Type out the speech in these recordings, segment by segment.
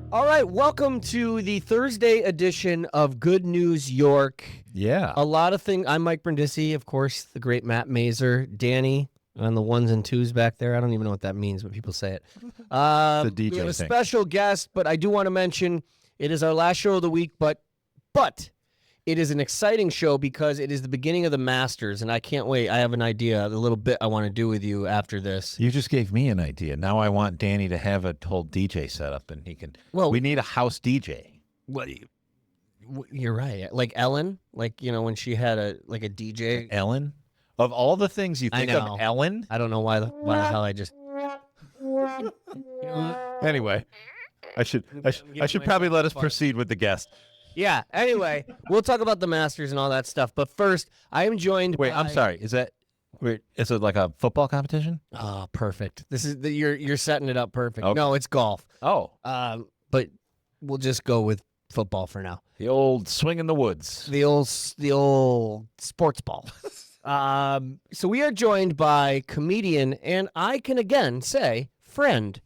All right, welcome to the Thursday edition of Good News York. Yeah. A lot of things. I'm Mike Brindisi, of course, the great Matt Mazur, Danny on the ones and twos back there. I don't even know what that means, but people say it. The DJ we have a thing. special guest, but I do want to mention it is our last show of the week, but it is an exciting show because it is the beginning of the Masters, and I can't wait. I have an idea, the little bit I want to do with you after this. You just gave me an idea. Now I want Danny to have a whole DJ set up, and he can. Well, we need a house DJ. What? You're right. Like Ellen, like when she had a DJ. Ellen. Of all the things you think of, Ellen. I don't know why the hell I just. Anyway, I should probably let us proceed with the guest. Yeah. Anyway, we'll talk about the Masters and all that stuff. But first, I am joined. Wait, I'm sorry. Is it like a football competition? Oh, perfect. This is you're setting it up perfect. Okay. No, it's golf. Oh. But we'll just go with football for now. The old swing in the woods. The old sports ball. So we are joined by comedian, and I can again say friend,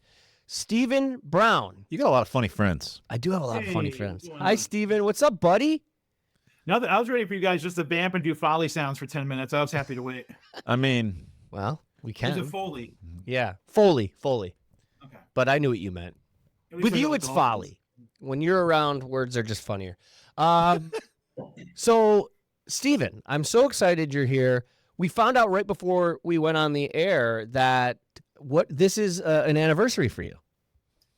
Stephen Brown. You got a lot of funny friends. I do have a lot of funny friends. Hi, Stephen. What's up, buddy? Nothing. I was ready for you guys just to vamp and do Foley sounds for 10 minutes. I was happy to wait. I mean, well, we can. Is it Foley? Yeah, Foley. Okay. But I knew what you meant. With you, it's Foley. When you're around, words are just funnier. So, Stephen, I'm so excited you're here. We found out right before we went on the air that this is an anniversary for you.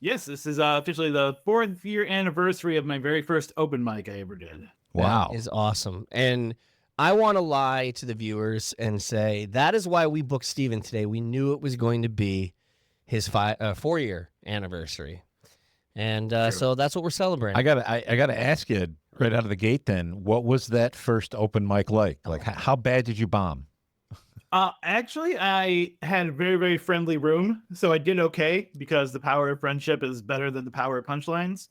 Yes, this is officially the 4th year anniversary of my very first open mic I ever did. wow. That is awesome. And I want to lie to the viewers and say that is why we booked Stephen today. We knew it was going to be his 4-year anniversary. And so that's what we're celebrating. I gotta ask you right out of the gate then, what was that first open mic like? Like, how bad did you bomb? Actually, I had a very, very friendly room, so I did okay because the power of friendship is better than the power of punchlines.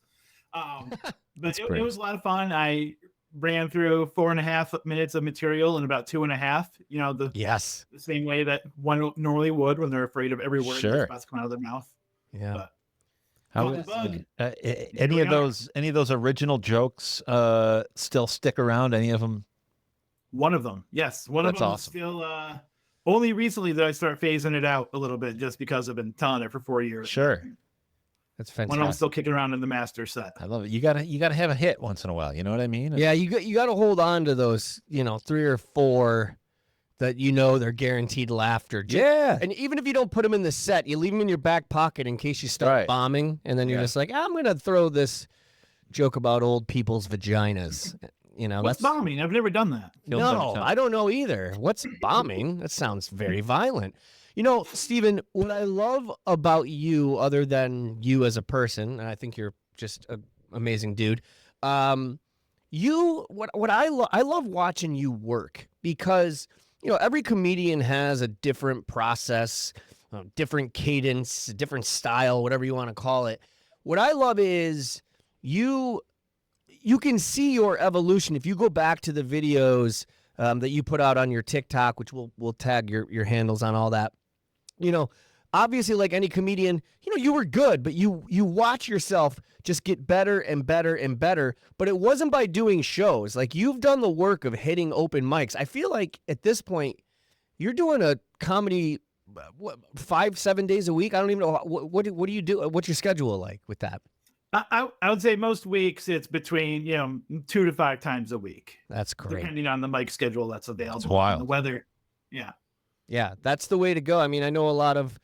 But it was a lot of fun. I ran through 4.5 minutes of material in about 2.5. Yes. The same way that one normally would when they're afraid of every word that's about to come out of their mouth. Yeah. But, How any of those original jokes still stick around? Any of them? One of them, yes. One of them awesome. Still. Only recently did I start phasing it out a little bit, just because I've been telling it for 4 years. Sure, that's fantastic. One of them still kicking around in the master set. I love it. You gotta have a hit once in a while. You know what I mean? Yeah, you got to hold on to those, 3 or 4 that they're guaranteed laughter. Yeah. And even if you don't put them in the set, you leave them in your back pocket in case you start bombing, and then you're just like, I'm going to throw this joke about old people's vaginas. What's bombing? I've never done that. No, I don't know either. What's bombing? That sounds very violent. Stephen, what I love about you, other than you as a person, and I think you're just an amazing dude. I love watching you work because every comedian has a different process, different cadence, different style, whatever you want to call it. What I love is you can see your evolution. If you go back to the videos that you put out on your TikTok, which we'll tag your handles on all that, obviously like any comedian, you were good, but you watch yourself just get better and better and better. But it wasn't by doing shows. Like, you've done the work of hitting open mics. I feel like at this point, you're doing a comedy 5-7 days a week. I don't even know. What do you do? What's your schedule like with that? I would say most weeks it's between 2 to 5 times a week. That's great. Depending on the mic schedule that's available. That's wild. The weather. Yeah. Yeah, that's the way to go. I mean, I know a lot of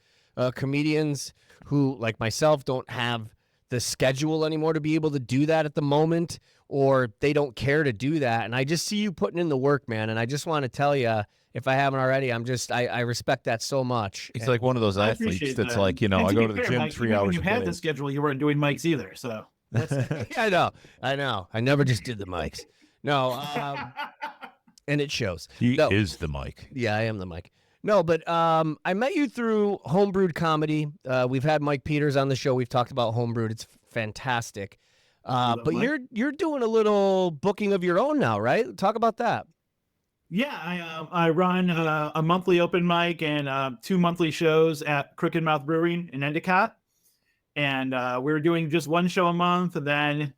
comedians who, like myself, don't have the schedule anymore to be able to do that at the moment, or they don't care to do that. And I just see you putting in the work, man. And I just want to tell you, if I haven't already, I respect that so much. It's like one of those athletes that's that. like, I go to the gym Mike, 3 hours when you a had day. the schedule, you weren't doing mics either. So that's Yeah, I know. I never just did the mics. No, and it shows. He is the mic. Yeah, I am the mic. No, but I met you through Homebrewed Comedy. We've had Mike Peters on the show. We've talked about Homebrewed. It's fantastic. But you're doing a little booking of your own now, right? Talk about that. Yeah, I run a monthly open mic and 2 monthly shows at Crooked Mouth Brewing in Endicott. and we were doing just one show a month. And then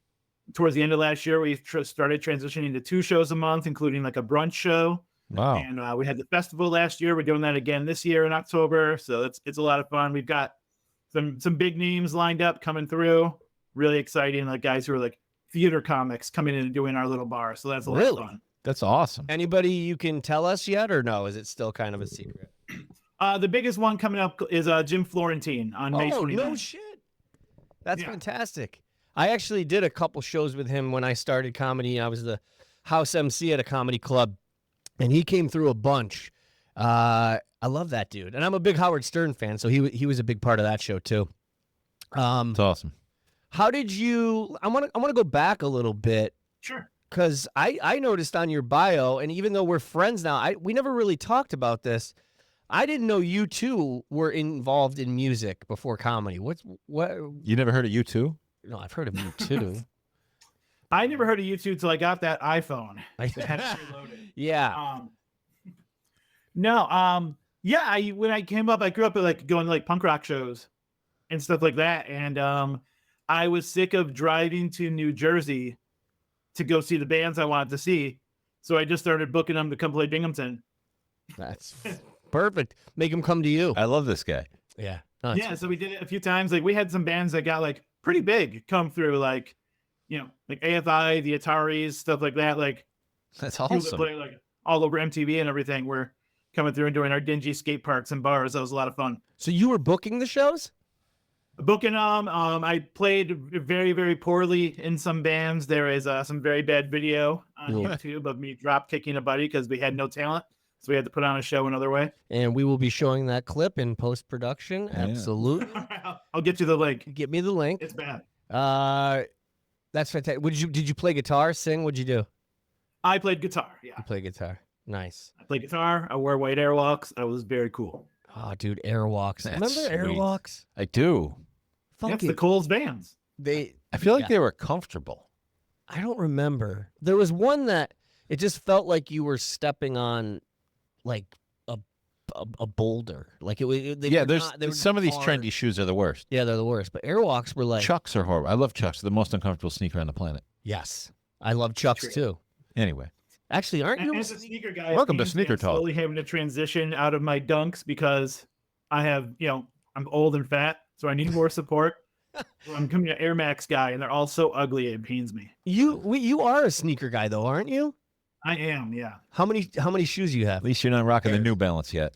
towards the end of last year, we started transitioning to 2 shows a month, including like a brunch show. Wow. And we had the festival last year. We're doing that again this year in October. So it's a lot of fun. We've got some big names lined up coming through. Really exciting. Like guys who are like theater comics coming in and doing our little bar. So that's a lot of fun. That's awesome. Anybody you can tell us yet, or no? Is it still kind of a secret? The biggest one coming up is Jim Florentine on May 29th. No shit. That's fantastic. I actually did a couple shows with him when I started comedy. I was the house MC at a comedy club, and he came through a bunch. I love that dude, and I'm a big Howard Stern fan, so he was a big part of that show too. That's awesome. How did you? I want to go back a little bit. Sure. Because I noticed on your bio, and even though we're friends now, we never really talked about this. I didn't know you two were involved in music before comedy. What? You never heard of U2? No, I've heard of you too. I never heard of YouTube till I got that iPhone. Yeah. When I came up, I grew up at like going to like punk rock shows and stuff like that. And I was sick of driving to New Jersey to go see the bands I wanted to see. So I just started booking them to come play Binghamton. That's perfect. Make them come to you. I love this guy. Yeah. So we did it a few times. Like we had some bands that got like pretty big come through, like, like AFI, the Ataris, stuff like that. Like that's people awesome. that play like all over MTV and everything. We're coming through and doing our dingy skate parks and bars. That was a lot of fun. So you were booking the shows? Booking I played very, very poorly in some bands. There is some very bad video on YouTube of me drop kicking a buddy because we had no talent. So we had to put on a show another way. And we will be showing that clip in post-production. Yeah. Absolutely. I'll get you the link. Get me the link. It's bad. That's fantastic. Did you play guitar, sing? What'd you do? I played guitar. Yeah. You play guitar. Nice. I played guitar. I wore white airwalks. I was very cool. Oh, dude, Airwalks. That's Remember sweet. Airwalks? I do. That's the Coles bands. I feel like they were comfortable. I don't remember. There was one that it just felt like you were stepping on like a boulder. Like some of these trendy shoes are the worst. Yeah, they're the worst. But Airwalks were like Chucks are horrible. I love Chucks. They're the most uncomfortable sneaker on the planet. Yes. I love Chucks too. Anyway. Actually, aren't you as a sneaker guy? Welcome to Sneaker Talk. Slowly having to transition out of my dunks because I have, I'm old and fat, so I need more support. So I'm becoming an Air Max guy, and they're all so ugly it pains me. You are a sneaker guy though, aren't you? I am, yeah. How many shoes you have? At least you're not rocking the New Balance yet.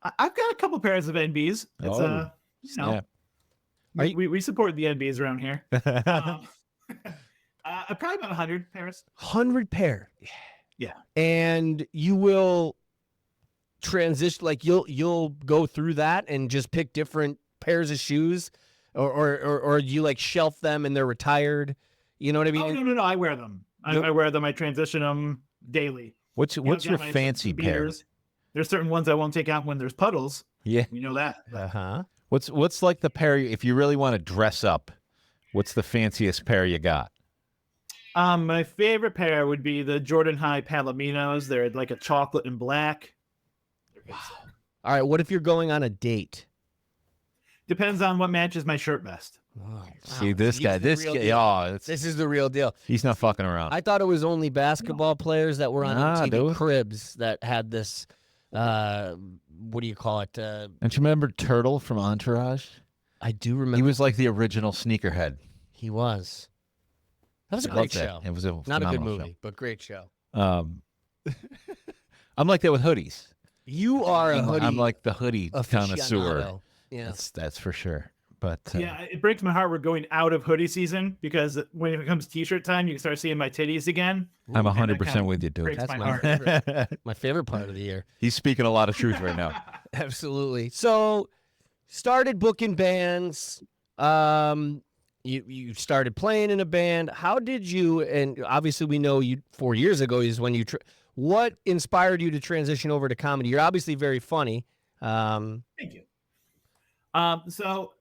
I've got a couple pairs of NBs. It's we support the NBs around here. Probably about 100 pairs. 100 pair. Yeah. And you will transition, like you'll go through that and just pick different pairs of shoes, or you like shelf them and they're retired. You know what I mean? Oh, no. I wear them. I wear them. I transition them daily. What's your fancy pair? There's certain ones I won't take out when there's puddles. Yeah. You know that. Uh-huh. What's like the pair, if you really want to dress up, what's the fanciest pair you got? My favorite pair would be the Jordan High Palominos. They're like a chocolate and black. Wow. All right. What if you're going on a date? Depends on what matches my shirt best. Oh, See, this guy, this is the real deal. He's not fucking around. I thought it was only basketball players that were on MTV Cribs that had this, what do you call it? Don't you remember Turtle from Entourage? I do remember. He was like the original sneakerhead. He was. That was a great show. It was a not a good movie, show. but great show. I'm like that with hoodies. You are a hoodie. I'm like the hoodie connoisseur. Yeah, that's for sure. But yeah, it breaks my heart we're going out of hoodie season because when it comes t-shirt time, you can start seeing my titties again. I'm 100% with you, dude. That's my favorite part of the year. He's speaking a lot of truth right now. Absolutely. So, started booking bands. You started playing in a band. How did you? And obviously, we know you 4 years ago is when you. What inspired you to transition over to comedy? You're obviously very funny. Thank you. So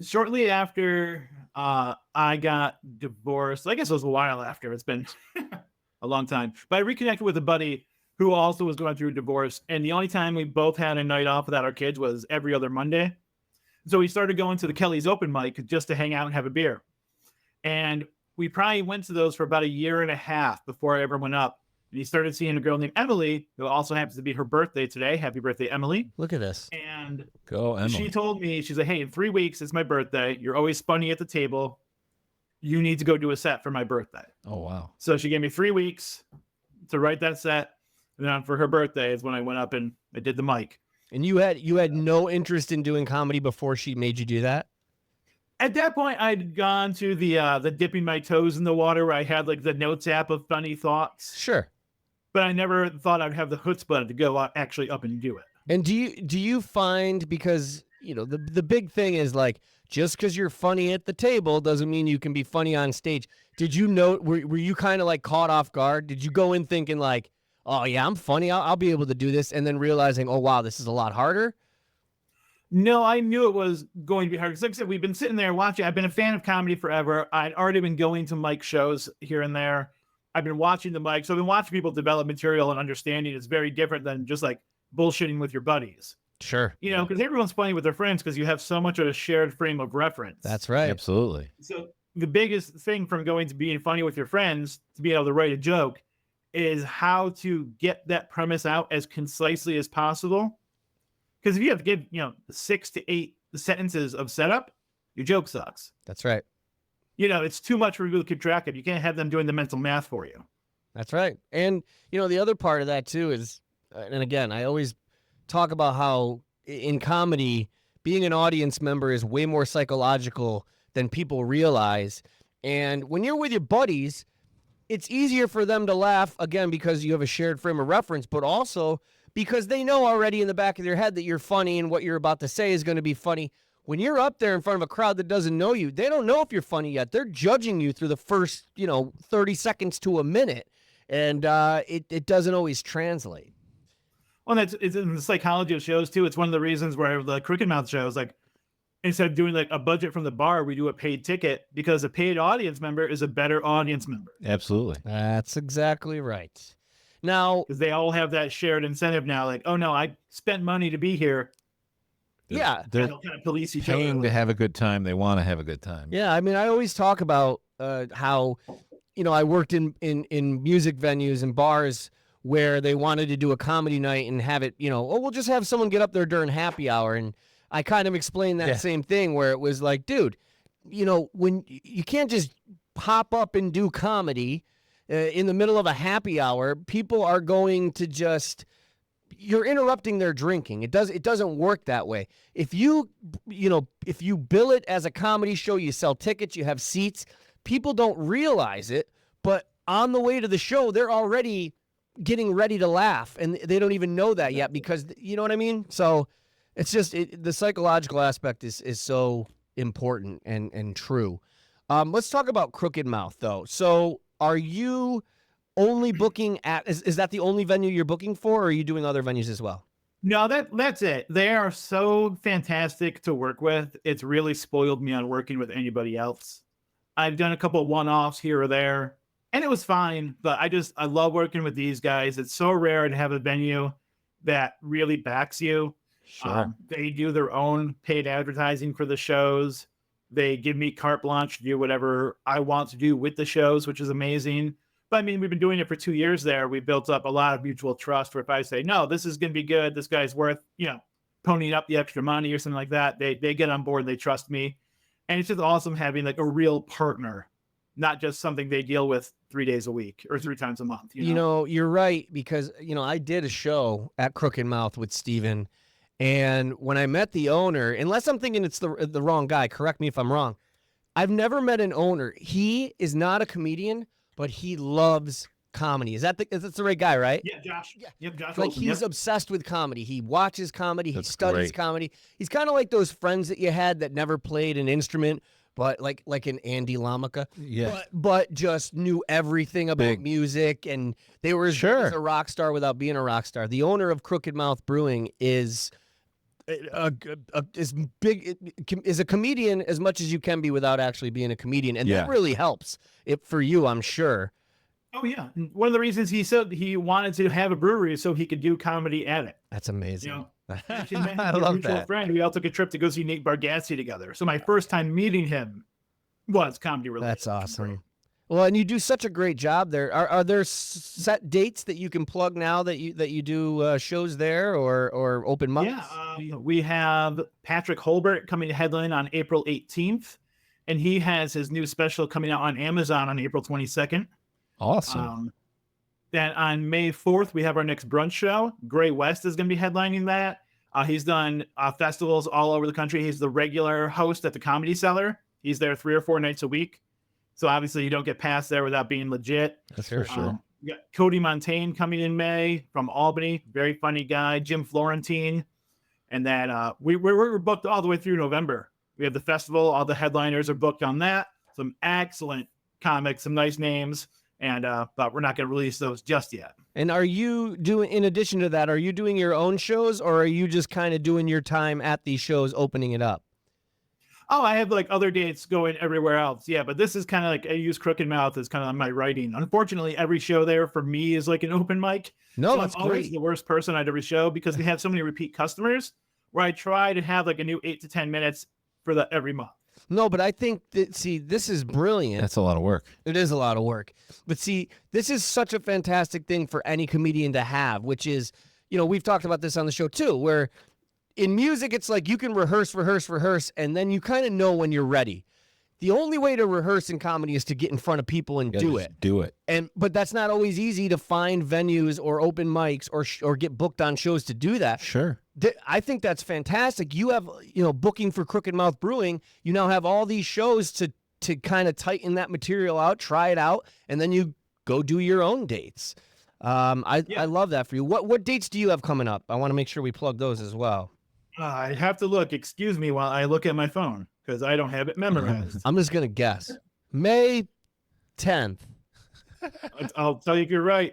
shortly after I got divorced, I guess it was a while after. It's been a long time, but I reconnected with a buddy who also was going through a divorce, and the only time we both had a night off without our kids was every other Monday. So we started going to the Kelly's open mic just to hang out and have a beer. And we probably went to those for about a year and a half before I ever went up. And he started seeing a girl named Emily, who also happens to be her birthday today. Happy birthday, Emily. Look at this. And Go, Emily. she told me, she's like, hey, in 3 weeks, it's my birthday. You're always funny at the table. You need to go do a set for my birthday. Oh, wow. So she gave me 3 weeks to write that set. And then for her birthday is when I went up and I did the mic. And you had no interest in doing comedy before she made you do that? At that point, I'd gone to the dipping my toes in the water where I had like the notes app of funny thoughts. Sure. But I never thought I'd have the chutzpah to go actually up and do it. And do you find, because the big thing is like, just because you're funny at the table doesn't mean you can be funny on stage. Did you know, were you kind of like caught off guard? Did you go in thinking like, oh yeah, I'm funny, I'll be able to do this, and then realizing, oh wow, this is a lot harder? No, I knew it was going to be hard. Because like I said, we've been sitting there watching. I've been a fan of comedy forever. I'd already been going to mic shows here and there. I've been watching the mic. So I've been watching people develop material and understanding. It's very different than just like bullshitting with your buddies. Sure. Because everyone's funny with their friends because you have so much of a shared frame of reference. That's right. Absolutely. So the biggest thing from going to being funny with your friends, to be able to write a joke, is how to get that premise out as concisely as possible. Because if you have to give, 6 to 8 sentences of setup, your joke sucks. That's right. It's too much for people to keep track of. You can't have them doing the mental math for you. That's right. And, the other part of that too is, and again, I always talk about how in comedy, being an audience member is way more psychological than people realize. And when you're with your buddies, it's easier for them to laugh, again, because you have a shared frame of reference, but also because they know already in the back of their head that you're funny and what you're about to say is going to be funny. When you're up there in front of a crowd that doesn't know you, they don't know if you're funny yet. They're judging you through the first, 30 seconds to a minute, and it doesn't always translate. Well, it's in the psychology of shows, too. It's one of the reasons where the Crooked Mouth show is like, instead of doing like a budget from the bar, we do a paid ticket because a paid audience member is a better audience member. Absolutely. That's exactly right. Now, because they all have that shared incentive now. Like, oh no, I spent money to be here. Yeah, they're kind of police each paying other to have a good time. They want to have a good time. Yeah, I mean, I always talk about how, I worked in music venues and bars where they wanted to do a comedy night and have it, we'll just have someone get up there during happy hour. And I kind of explained that same thing where it was like, dude, when you can't just pop up and do comedy in the middle of a happy hour, people are going to you're interrupting their drinking. It doesn't work that way. If you bill it as a comedy show, you sell tickets, you have seats, people don't realize it, but on the way to the show, they're already getting ready to laugh, and they don't even know that yet because, you know what I mean? So it's just, the psychological aspect is so important and true. Let's talk about Crooked Mouth, though. So are you only booking at, is that the only venue you're booking for, or are you doing other venues as well? No, that's it. They are so fantastic to work with. It's really spoiled me on working with anybody else. I've done a couple of one-offs here or there, and it was fine, but I love working with these guys. It's so rare to have a venue that really backs you. Sure. They do their own paid advertising for the shows. They give me carte blanche to do whatever I want to do with the shows, which is amazing. But I mean, we've been doing it for 2 years there. We built up a lot of mutual trust where if I say, no, this is going to be good, this guy's worth, ponying up the extra money or something like that, they get on board, they trust me. And it's just awesome having like a real partner, not just something they deal with 3 days a week or 3 times a month. You're right, because, I did a show at Crooked Mouth with Steven, and when I met the owner, unless I'm thinking it's the wrong guy, correct me if I'm wrong, I've never met an owner. He is not a comedian, but he loves comedy. That's the right guy, right? Yeah, Josh. Yeah. Yep, Josh. Like Olsen, he's obsessed with comedy. He watches comedy. That's he studies great. comedy. He's kind of like those friends that you had that never played an instrument, but like an Andy Lamica. Yeah. But just knew everything about music, and they were as a rock star without being a rock star. The owner of Crooked Mouth Brewing is is a comedian as much as you can be without actually being a comedian, and that really helps it for you, I'm sure. Oh yeah, one of the reasons he said he wanted to have a brewery is so he could do comedy at it. That's amazing. Actually met I him through a love mutual that. friend. We all took a trip to go see Nate Bargatze together. So my first time meeting him was comedy related. That's awesome. Well, and you do such a great job there. Are there set dates that you can plug now that you do shows there or open mics? Yeah, we have Patrick Holbert coming to headline on April 18th, and he has his new special coming out on Amazon on April 22nd. Awesome. Then on May 4th, we have our next brunch show. Gray West is going to be headlining that. He's done festivals all over the country. He's the regular host at the Comedy Cellar. He's there 3 or 4 nights a week. So obviously you don't get past there without being legit. That's for sure. We got Cody Montaigne coming in May from Albany. Very funny guy. Jim Florentine. And then we're booked all the way through November. We have the festival. All the headliners are booked on that. Some excellent comics, some nice names. And but we're not going to release those just yet. And are you doing, in addition to that, are you doing your own shows or are you just kind of doing your time at these shows, opening it up? Oh, I have like other dates going everywhere else. Yeah, but this is kind of like I use Crooked Mouth as kind of my writing. Unfortunately, every show there for me is like an open mic. No, So that's I'm always great. the worst person at every show because they have so many repeat customers where I try to have like a new 8 to 10 minutes for every month. No, but I think that, see, this is brilliant. That's a lot of work. It is a lot of work. But see, this is such a fantastic thing for any comedian to have, which is, we've talked about this on the show too, where in music, it's like you can rehearse, and then you kind of know when you're ready. The only way to rehearse in comedy is to get in front of people and do it. Do it. But that's not always easy to find venues or open mics or get booked on shows to do that. Sure. I think that's fantastic. You have, booking for Crooked Mouth Brewing. You now have all these shows to kind of tighten that material out, try it out, and then you go do your own dates. I love that for you. What dates do you have coming up? I want to make sure we plug those as well. I have to look. Excuse me while I look at my phone because I don't have it memorized. I'm just going to guess. May 10th. I'll tell you if you're right.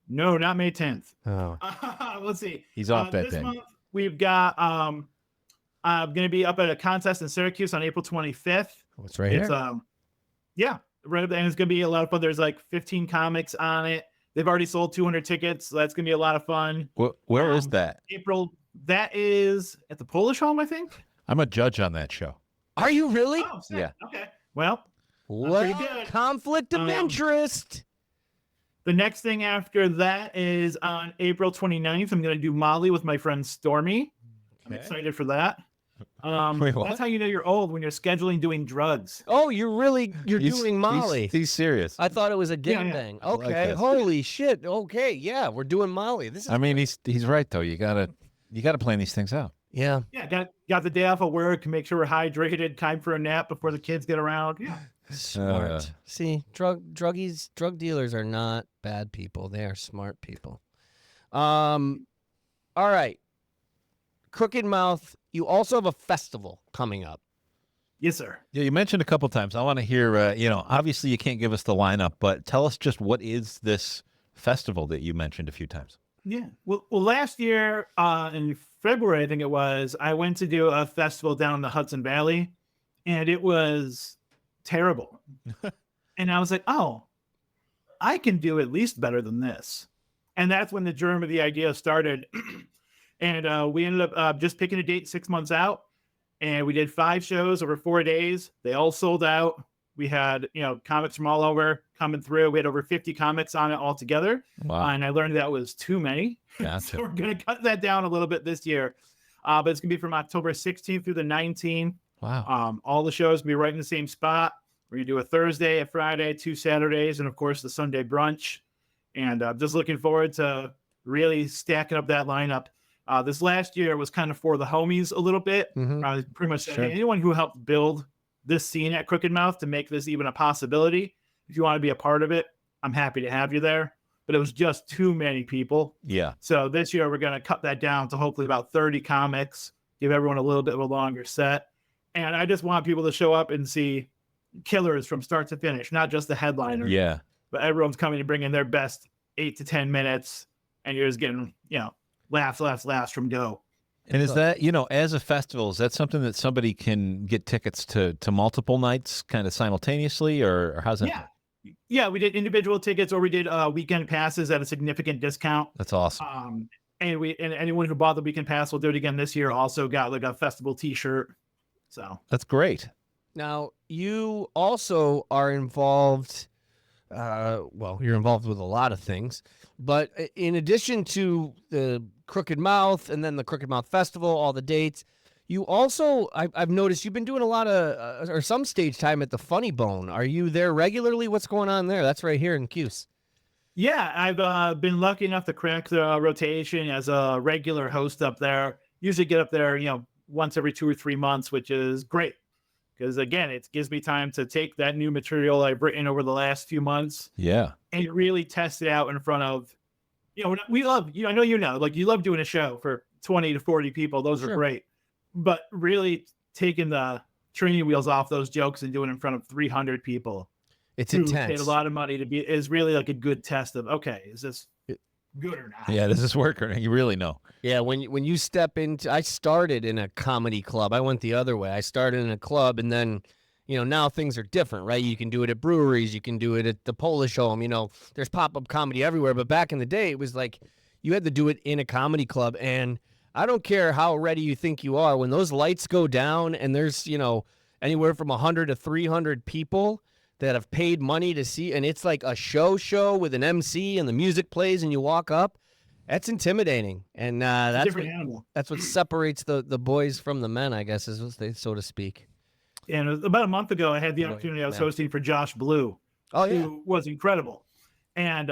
No, not May 10th. Oh. Let's see. He's off that this day. month we've got I'm going to be up at a contest in Syracuse on April 25th. What's right It's here? yeah, right up there, and it's going to be a lot of fun. There's like 15 comics on it. They've already sold 200 tickets, so that's going to be a lot of fun. Where is that? April. That is at the Polish Home, I think. I'm a judge on that show. Are you really? Oh, sick. Yeah. Okay. Well, What? pretty good. Conflict of interest. the next thing after that is on April 29th. I'm going to do Molly with my friend Stormy. I'm excited for that. Wait, what? That's how you know you're old, when you're scheduling doing drugs. Oh, you're doing Molly. He's serious. I thought it was a gang Yeah. bang. I like Okay. this. Holy shit. Okay. Yeah, we're doing Molly. This is I mean, he's right though. You gotta plan these things out. yeah. Yeah, got the day off of work, make sure we're hydrated, time for a nap before the kids get around. Yeah. Smart. See, drug dealers are not bad people. They are smart people. All right. Crooked Mouth, you also have a festival coming up. Yes, sir. Yeah, you mentioned a couple times. I want to hear. Obviously you can't give us the lineup, but tell us just what is this festival that you mentioned a few times. Yeah. Well, last year in February, I think it was, I went to do a festival down in the Hudson Valley, and it was terrible. And I was like, oh, I can do at least better than this. And that's when the germ of the idea started. And we ended up just picking a date 6 months out. And we did 5 shows over 4 days. They all sold out. We had, comics from all over coming through. We had over 50 comics on it all together. Wow. And I learned that was too many. Gotcha. So we're going to cut that down a little bit this year. But it's going to be from October 16th through the 19th. Wow. All the shows will be right in the same spot. We're going to do a Thursday, a Friday, 2 Saturdays, and of course the Sunday brunch. And just looking forward to really stacking up that lineup. This last year was kind of for the homies a little bit. Mhm. I was pretty much saying, Sure. hey, anyone who helped build this scene at Crooked Mouth to make this even a possibility, if you want to be a part of it, I'm happy to have you there. But it was just too many people. Yeah. So this year we're going to cut that down to hopefully about 30 comics, give everyone a little bit of a longer set. And I just want people to show up and see killers from start to finish, not just the headliner. Yeah. But everyone's coming to bring in their best 8 to 10 minutes, and you're just getting, laughs from go. And is that, as a festival, is that something that somebody can get tickets to multiple nights kind of simultaneously, or how's that? Yeah. Yeah, we did individual tickets, or we did weekend passes at a significant discount. That's awesome. and anyone who bought the weekend pass will do it again this year. Also got like a festival T-shirt. So That's great. Now, you also are involved. Well, you're involved with a lot of things, but in addition to the Crooked Mouth and then the Crooked Mouth Festival, all the dates, you also, I've noticed you've been doing a lot of, or some stage time at the Funny Bone. Are you there regularly? What's going on there? That's right here in Cuse. yeah, I've been lucky enough to crack the rotation as a regular host up there. Usually get up there, once every 2 or 3 months, which is great. Because again, it gives me time to take that new material I've written over the last few months, Yeah. and really test it out in front of, we love, I know like you love doing a show for 20 to 40 people. Those are great, but really taking the training wheels off those jokes and doing it in front of 300 people. It's who intense. Paid a lot of money to be is really like a good test of, okay, is this good or not? Yeah, this is working. You really know. Yeah, when you step into, I started in a comedy club. I went the other way. I started in a club, and then, now things are different, right? You can do it at breweries, you can do it at the Polish Home. There's pop-up comedy everywhere. But back in the day, it was like you had to do it in a comedy club. And I don't care how ready you think you are, when those lights go down and there's anywhere from 100 to 300 people that have paid money to see, and it's like a show with an MC and the music plays and you walk up. That's intimidating, and that's what separates the boys from the men, I guess, so to speak. And about a month ago, I had the opportunity. I was hosting for Josh Blue, who was incredible, and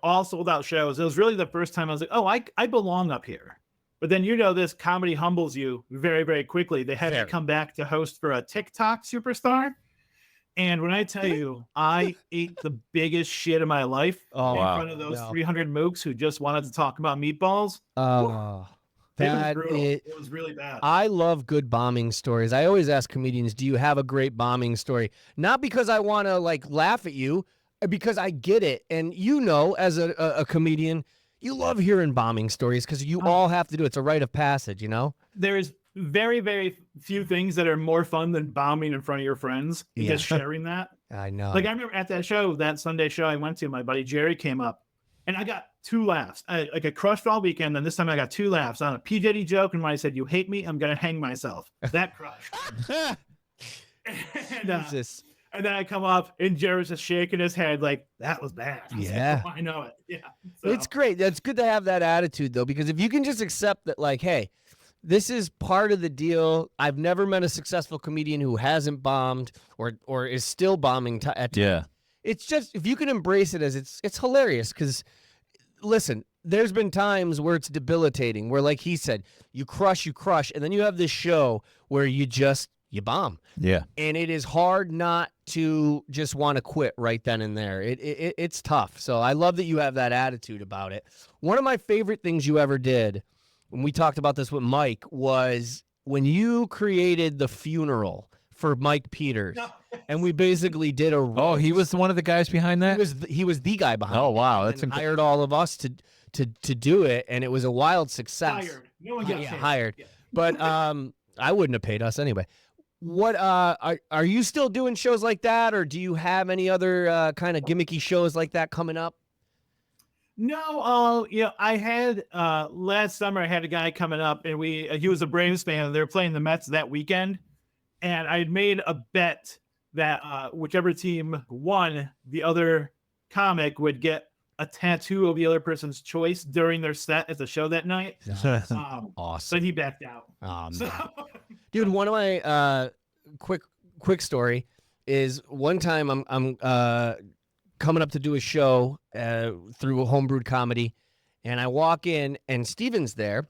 all sold out shows. It was really the first time I was like, oh, I belong up here. But then this comedy humbles you very, very quickly. They had to come back to host for a TikTok superstar. And when I tell you, I ate the biggest shit of my life in front of those 300 mooks who just wanted to talk about meatballs. It was really bad. I love good bombing stories. I always ask comedians, do you have a great bombing story? Not because I want to laugh at you, because I get it. And as a comedian, you love hearing bombing stories because you all have to do it. It's a rite of passage, There's very, very few things that are more fun than bombing in front of your friends and just sharing that. I know. Like I remember at that Sunday show I went to, my buddy Jerry came up and I got 2 laughs. I crushed all weekend. And this time I got 2 laughs on a P. Diddy joke. And when I said, you hate me, I'm going to hang myself. That crushed. And then I come up and Jerry's just shaking his head like, that was bad. I know it. Yeah. So. It's great. It's good to have that attitude, though, because if you can just accept that, hey, this is part of the deal. I've never met a successful comedian who hasn't bombed or is still bombing. It's just, if you can embrace it as it's hilarious because, listen, there's been times where it's debilitating, where, like he said, you crush, and then you have this show where you bomb. Yeah. And it is hard not to just want to quit right then and there. It's tough. So I love that you have that attitude about it. One of my favorite things you ever did, when we talked about this with Mike, was when you created the funeral for Mike Peters. And we basically did a roast. Oh, he was one of the guys behind that? He was the guy behind it. Oh, wow. That's hired all of us to do it, and it was a wild success. Hired. No one got paid. Hired. Yeah. But I wouldn't have paid us anyway. What are you still doing shows like that, or do you have any other kind of gimmicky shows like that coming up? No, I had last summer I had a guy coming up and he was a Braves fan and they were playing the Mets that weekend. And I had made a bet that whichever team won, the other comic would get a tattoo of the other person's choice during their set at the show that night. Awesome. So he backed out. Dude, one of my quick story is one time I'm coming up to do a show through a homebrewed comedy, and I walk in and Steven's there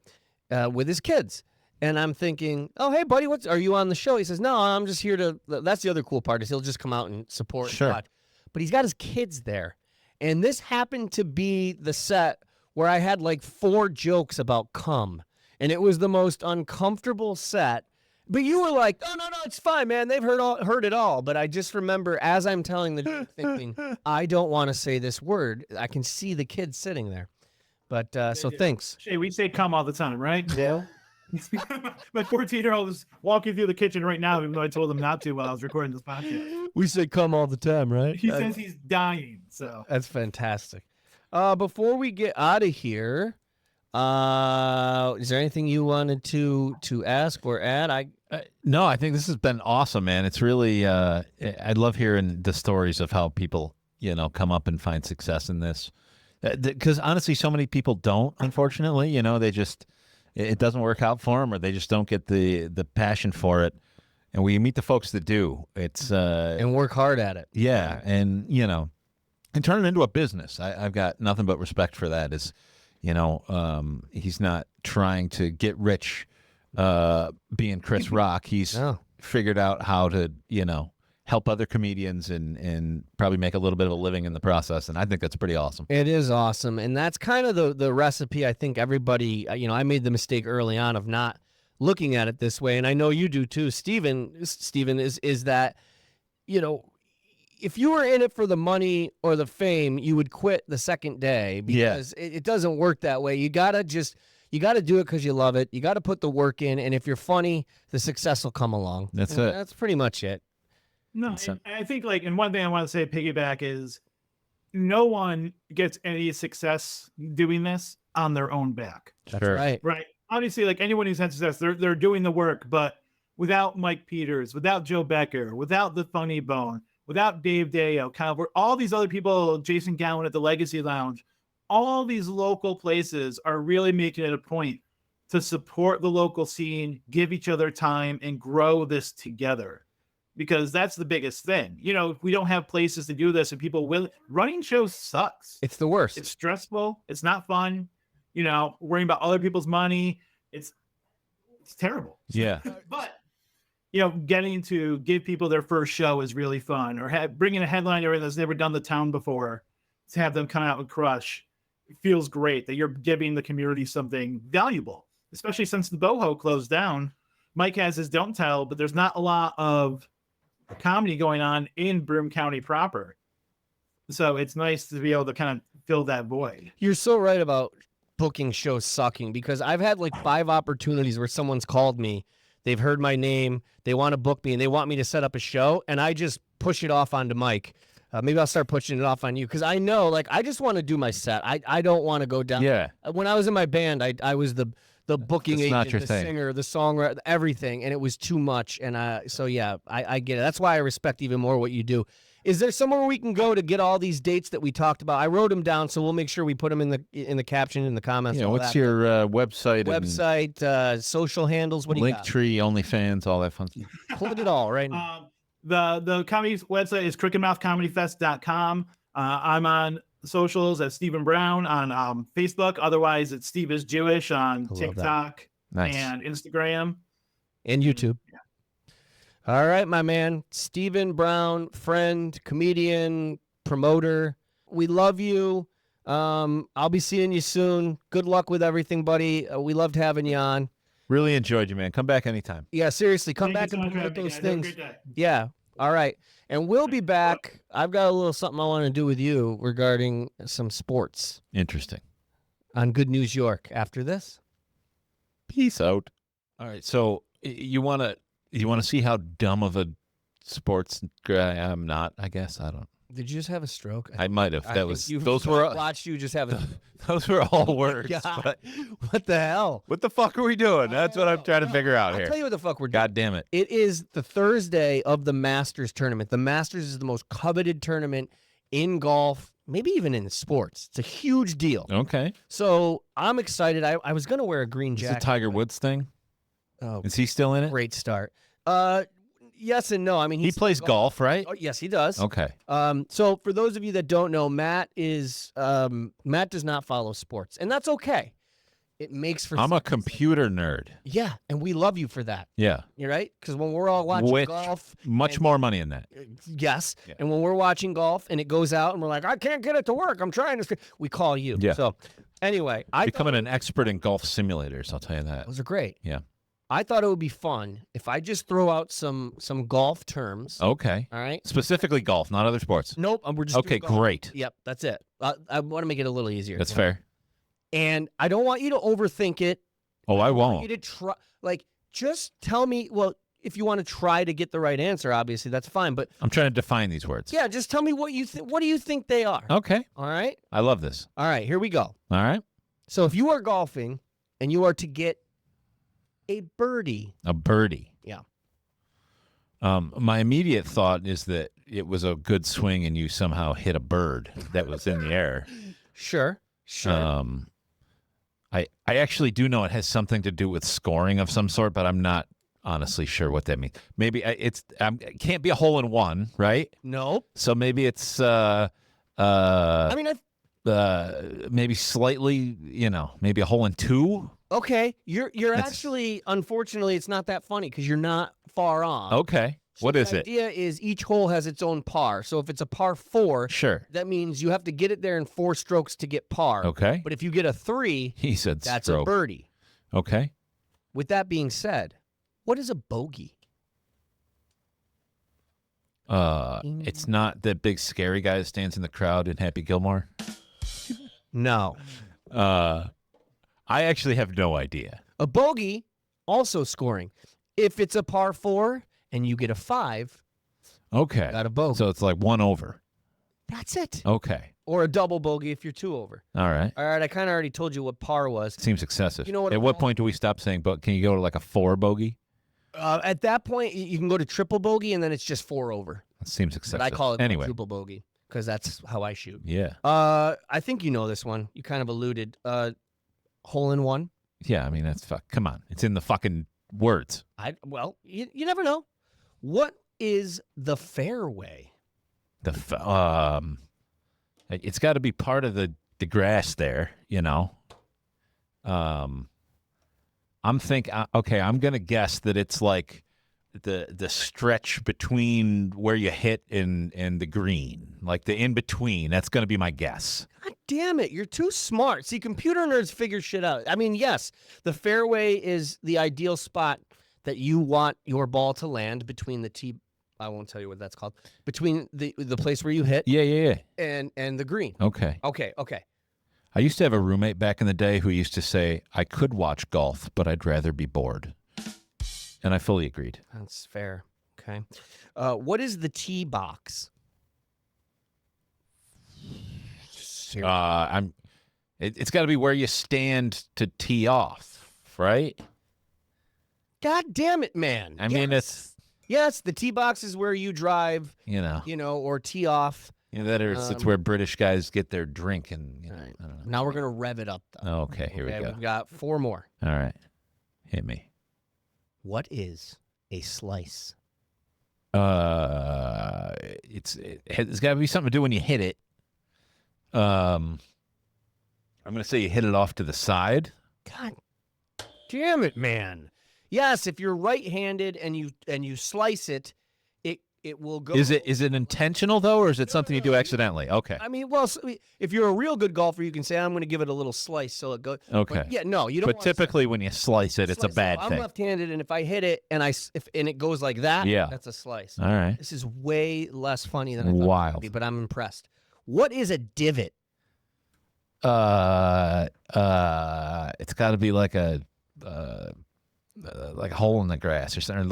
with his kids. And I'm thinking, oh, hey, buddy, are you on the show? He says, no, I'm just here that's the other cool part is he'll just come out and support. Sure. And watch. But he's got his kids there. And this happened to be the set where I had 4 jokes about cum. And it was the most uncomfortable set. But you were like, oh, no, it's fine, man. They've heard it all. But I just remember as I'm telling the joke thinking, I don't want to say this word. I can see the kids sitting there. But so thanks. Shay, we say cum all the time, right? Yeah. My 14-year-old is walking through the kitchen right now, even though I told him not to while I was recording this podcast. We say come all the time, right? He says he's dying. So that's fantastic. Before we get out of here, Is there anything you wanted to ask or add? No, I think this has been awesome, man. It's really, I love hearing the stories of how people, come up and find success in this. Because honestly, so many people don't, unfortunately, they just, it doesn't work out for them, or they just don't get the passion for it. And when you meet the folks that do, it's, and work hard at it. yeah. And, and turn it into a business. I've got nothing but respect for that. He's not trying to get rich being Chris Rock. He's figured out how to, help other comedians and probably make a little bit of a living in the process. And I think that's pretty awesome. It is awesome. And that's kind of the recipe. I think everybody, I made the mistake early on of not looking at it this way. And I know you do too. Steven is that, if you were in it for the money or the fame, you would quit the second day because it doesn't work that way. You got to do it because you love it. You got to put the work in. And if you're funny, the success will come along. That's it. That's pretty much it. No, I think and one thing I want to say, piggyback, is no one gets any success doing this on their own back. That's right. Right. Obviously, anyone who's had success, they're doing the work, but without Mike Peters, without Joe Becker, without the Funny Bone, without Dave Deo, all these other people, Jason Gowan at the Legacy Lounge, all these local places are really making it a point to support the local scene, give each other time, and grow this together. Because that's the biggest thing. If we don't have places to do this and people running shows sucks. It's the worst. It's stressful. It's not fun. Worrying about other people's money. It's terrible. Yeah. But, getting to give people their first show is really fun. Or bringing a headliner that's never done the town before to have them come out and crush. It feels great that you're giving the community something valuable, especially since the Boho closed down. Mike has his Don't Tell, but there's not a lot of comedy going on in Broome County proper. So it's nice to be able to kind of fill that void. You're so right about booking shows sucking, because I've had 5 opportunities where someone's called me, they've heard my name, they want to book me, and they want me to set up a show, and I just push it off onto Mike. Maybe I'll start pushing it off on you, because I know, I just want to do my set. I don't want to go down. Yeah. When I was in my band, I was the booking agent, the singer, the songwriter, everything, and it was too much. And so yeah, I get it. That's why I respect even more what you do. Is there somewhere we can go to get all these dates that we talked about? I wrote them down, so we'll make sure we put them in the caption, in the comments. Yeah, what's your website? Social handles. What do you got? Linktree, OnlyFans, all that fun stuff. Put it all right now. The comedy website is crookedmouthcomedyfest.com. I'm on socials as Stephen Brown on Facebook. Otherwise, it's Steve is Jewish on TikTok and Instagram and YouTube. Yeah. All right, my man. Stephen Brown, friend, comedian, promoter. We love you. I'll be seeing you soon. Good luck with everything, buddy. We loved having you on. Really enjoyed you, man. Come back anytime. Yeah, seriously. Come back and promote those things. Yeah. All right. And we'll be back. I've got a little something I want to do with you regarding some sports. Interesting. On Good News York after this. Peace out. All right. So you want to see how dumb of a sports guy I'm not, I guess. I don't. Did you just have a stroke? I might have. Watched you just have a. Those were all words. But what the hell? What the fuck are we doing? That's what I'm trying to figure out here. I'll tell you what the fuck we're doing. God damn it. It is the Thursday of the Masters tournament. The Masters is the most coveted tournament in golf, maybe even in sports. It's a huge deal. Okay. So I'm excited. I was going to wear a green jacket. Is it Tiger Woods thing? Oh, is he still in it? Great start. Yes and no. I mean, he plays golf, right? Oh, yes, he does. Okay. So for those of you that don't know, Matt does not follow sports, and that's okay. It makes for. I'm a computer nerd. Yeah, and we love you for that. Yeah. You're right, because when we're all watching golf, much more money in that. Yes, yeah. And when we're watching golf and it goes out and we're like, I can't get it to work. I'm trying to. We call you. Yeah. So anyway, becoming an expert in golf simulators. I'll tell you that. Those are great. Yeah. I thought it would be fun if I just throw out some golf terms. Okay. All right. Specifically golf, not other sports. Nope. We're just okay. Great. Yep. That's it. I want to make it a little easier. That's fair. And I don't want you to overthink it. Oh, I won't. I want you to try. Just tell me. Well, if you want to try to get the right answer, obviously that's fine. But I'm trying to define these words. Yeah. Just tell me what you think. What do you think they are? Okay. All right. I love this. All right. Here we go. All right. So if you are golfing and you are to get a birdie. A birdie. Yeah. My immediate thought is that it was a good swing and you somehow hit a bird that was in the air. Sure. I actually do know it has something to do with scoring of some sort, but I'm not honestly sure what that means. Maybe it can't be a hole in one, right? No. So maybe it's maybe slightly, maybe a hole in two. Okay, you're actually, unfortunately, it's not that funny because you're not far off. Okay, So what is the it? idea is each hole has its own par. So if it's a par 4, Sure. that means you have to get it there in 4 strokes to get par. Okay. But if you get a 3, He said that's stroke. a birdie. Okay. With that being said, what is a bogey? It's not the big scary guy that stands in the crowd in Happy Gilmore. No. I actually have no idea. A bogey, also scoring. If it's a par 4 and you get a 5, Okay. got a bogey. So it's like 1 over. That's it. Okay. Or a double bogey if you're 2 over. All right. All right, I kind of already told you what par was. Seems excessive. You know what At a what ball- point do we stop saying, but can you go to like a 4 bogey? At that point, you can go to triple bogey, and then it's just 4 over. That seems excessive. But I call it anyway. quadruple bogey because that's how I shoot. Yeah. I think you know this one. You kind of alluded. Hole in one. Yeah, I mean, that's come on. It's in the fucking words. Well, you never know. What is the fairway? It's got to be part of the grass there, I'm going to guess that it's like the stretch between where you hit and the green, like the in between. That's going to be my guess. God damn it, you're too smart. See, computer nerds figure shit out. I mean, yes, the fairway is the ideal spot that you want your ball to land between the tee. I won't tell you what that's called. Between the place where you hit Yeah. and the green. Okay. Okay. I used to have a roommate back in the day who used to say, I could watch golf, but I'd rather be bored. And I fully agreed. That's fair. Okay. What is the tee box? It's got to be where you stand to tee off, right? God damn it, man. I mean, it's Yes, the tee box is where you drive, or tee off. It's where British guys get their drink, and Right. I don't know. Now we're going to rev it up, though. Okay, here we go. We've got 4 more. All right, hit me. What is a slice? It's got to be something to do when you hit it. I'm going to say you hit it off to the side. God damn it, man. Yes, if you're right-handed and you slice it, it will go. Is it intentional though, or is it something you do accidentally? Okay. I mean, well, if you're a real good golfer, you can say, I'm going to give it a little slice so it goes. Okay. But yeah, no, you don't. But wanna typically when you slice it, it's a slice. bad I'm thing. left-handed, and if I hit it and it goes like that, Yeah. that's a slice. All right. This is way less funny than I thought it Wild. would be, but I'm impressed. What is a divot? It's got to be like a hole in the grass or something,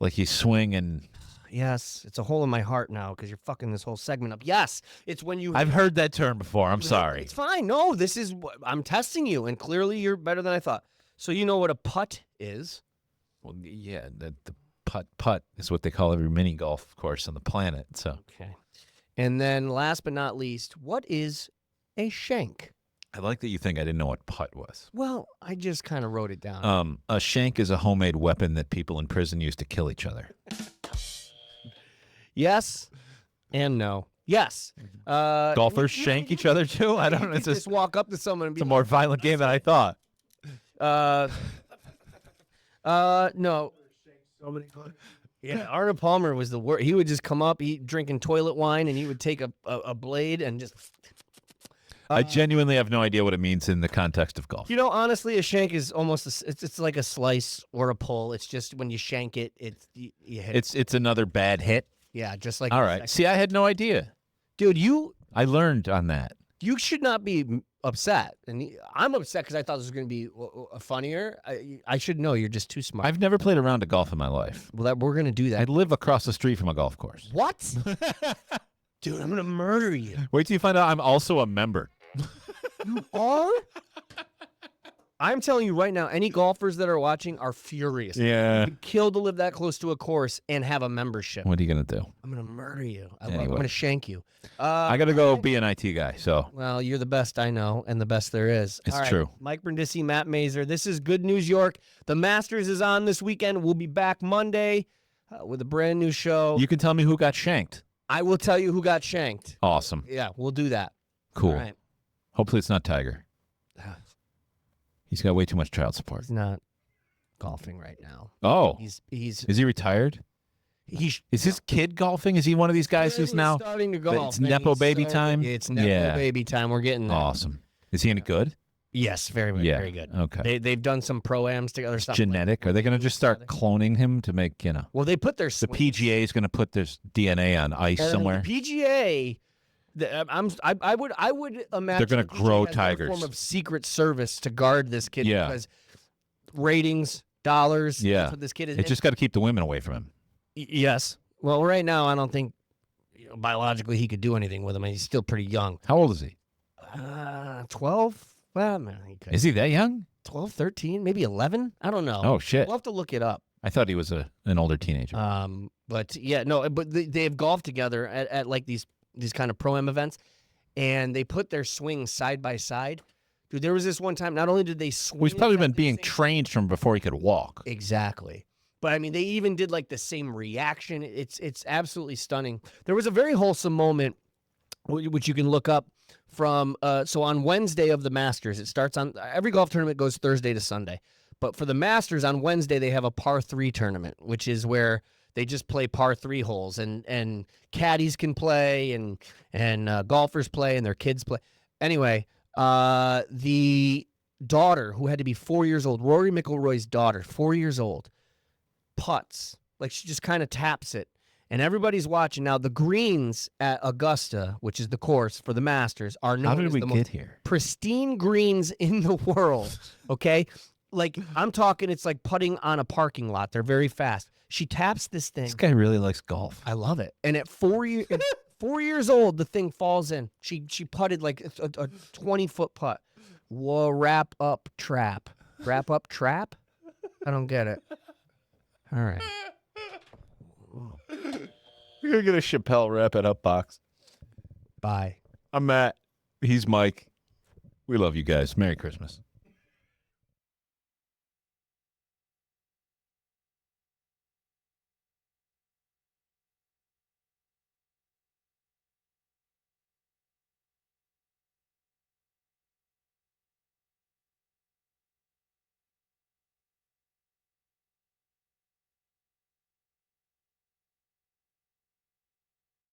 like you swing and. Yes, it's a hole in my heart now because you're fucking this whole segment up. Yes, it's when you. I've heard that term before. I'm sorry. It's fine. No, this is. I'm testing you, and clearly you're better than I thought. So you know what a putt is? Well, yeah, the putt is what they call every mini golf course on the planet. So Okay. And then last but not least, what is a shank? I like that you think I didn't know what putt was. Well, I just kind of wrote it down. A shank is a homemade weapon that people in prison use to kill each other. Yes and no. Yes. Golfers shank each other too? I don't know. You It's just walk up to someone and be a more violent game than I thought. no. Yeah, Arnold Palmer was the worst. He would just come up, drinking toilet wine, and he would take a blade and just. I genuinely have no idea what it means in the context of golf. You know, honestly, a shank is almost it's like a slice or a pull. It's just when you shank it, you hit it. It's another bad hit. Yeah, just like All right. See, I had no idea. dude, I learned on that. you should not be upset, and I'm upset because I thought this was going to be funnier. I should know you're just too smart. I've never played a round of golf in my life. Well, we're going to do I that. live across the street from a golf course. What? Dude, I'm going to murder you. Wait till you find out I'm also a member. You are? I'm telling you right now, any golfers that are watching are furious. Yeah. You'd kill to live that close to a course and have a membership. What are you going to do? I'm going to murder you. I'm Anyway. going to shank you. I got to go be an IT guy, so. Well, you're the best I know and the best there is. It's All right, true. Mike Brindisi, Matt Mazer. This is Good News York. The Masters is on this weekend. We'll be back Monday with a brand new show. You can tell me who got shanked. I will tell you who got shanked. Awesome. Yeah, we'll do that. Cool. All right. Hopefully it's not Tiger. He's got way too much child support. He's not golfing right now. Oh. He's Is he retired? He's Is his kid golfing? Is he one of these guys who's now starting to golf? it's Nepo baby time? It's Nepo baby time. We're getting there. Awesome. Is he any good? Yes, very, very good. Okay. They've done some pro-ams together. Genetic? Are they going to just start cloning him to make, Well, they put their the PGA is going to put their DNA on ice somewhere? The PGA, I would imagine They're going to grow a tigers. form of secret service to guard this kid Yeah. because ratings, dollars. Yeah. That's what this kid is. It's just got to keep the women away from him. Yes. Well, right now, I don't think biologically he could do anything with him. He's still pretty young. How old is he? 12? Well, man, he could. Is he that young? 12, 13, maybe 11? I don't know. Oh, shit. We'll have to look it up. I thought he was an older teenager. But yeah, no, but they have golfed together at like these kind of pro-am events, and they put their swings side by side. Dude, there was this one time, not only did they swing. Well, he's probably been exactly the being same- trained from before he could walk. Exactly. But I mean, they even did like the same reaction. It's absolutely stunning. There was a very wholesome moment, which you can look up from. So on Wednesday of the Masters, it starts on every golf tournament goes Thursday to Sunday. But for the Masters on Wednesday, they have a par 3 tournament, which is where they just play par 3 holes, and caddies can play, and golfers play, and their kids play. Anyway, the daughter, who had to be 4 years old, Rory McIlroy's daughter, 4 years old, putts. Like, she just kind of taps it. And everybody's watching. Now, the greens at Augusta, which is the course for the Masters, are known How did as we the get most here? pristine greens in the world, okay? Like, I'm talking, it's like putting on a parking lot. They're very fast. She taps this thing. This guy really likes golf. I love it. And at 4 years old, the thing falls in. She putted like a 20-foot putt. Whoa, wrap up trap. Wrap up trap? I don't get it. All right. We're going to get a Chappelle wrap it up box. Bye. I'm Matt. He's Mike. We love you guys. Merry Christmas.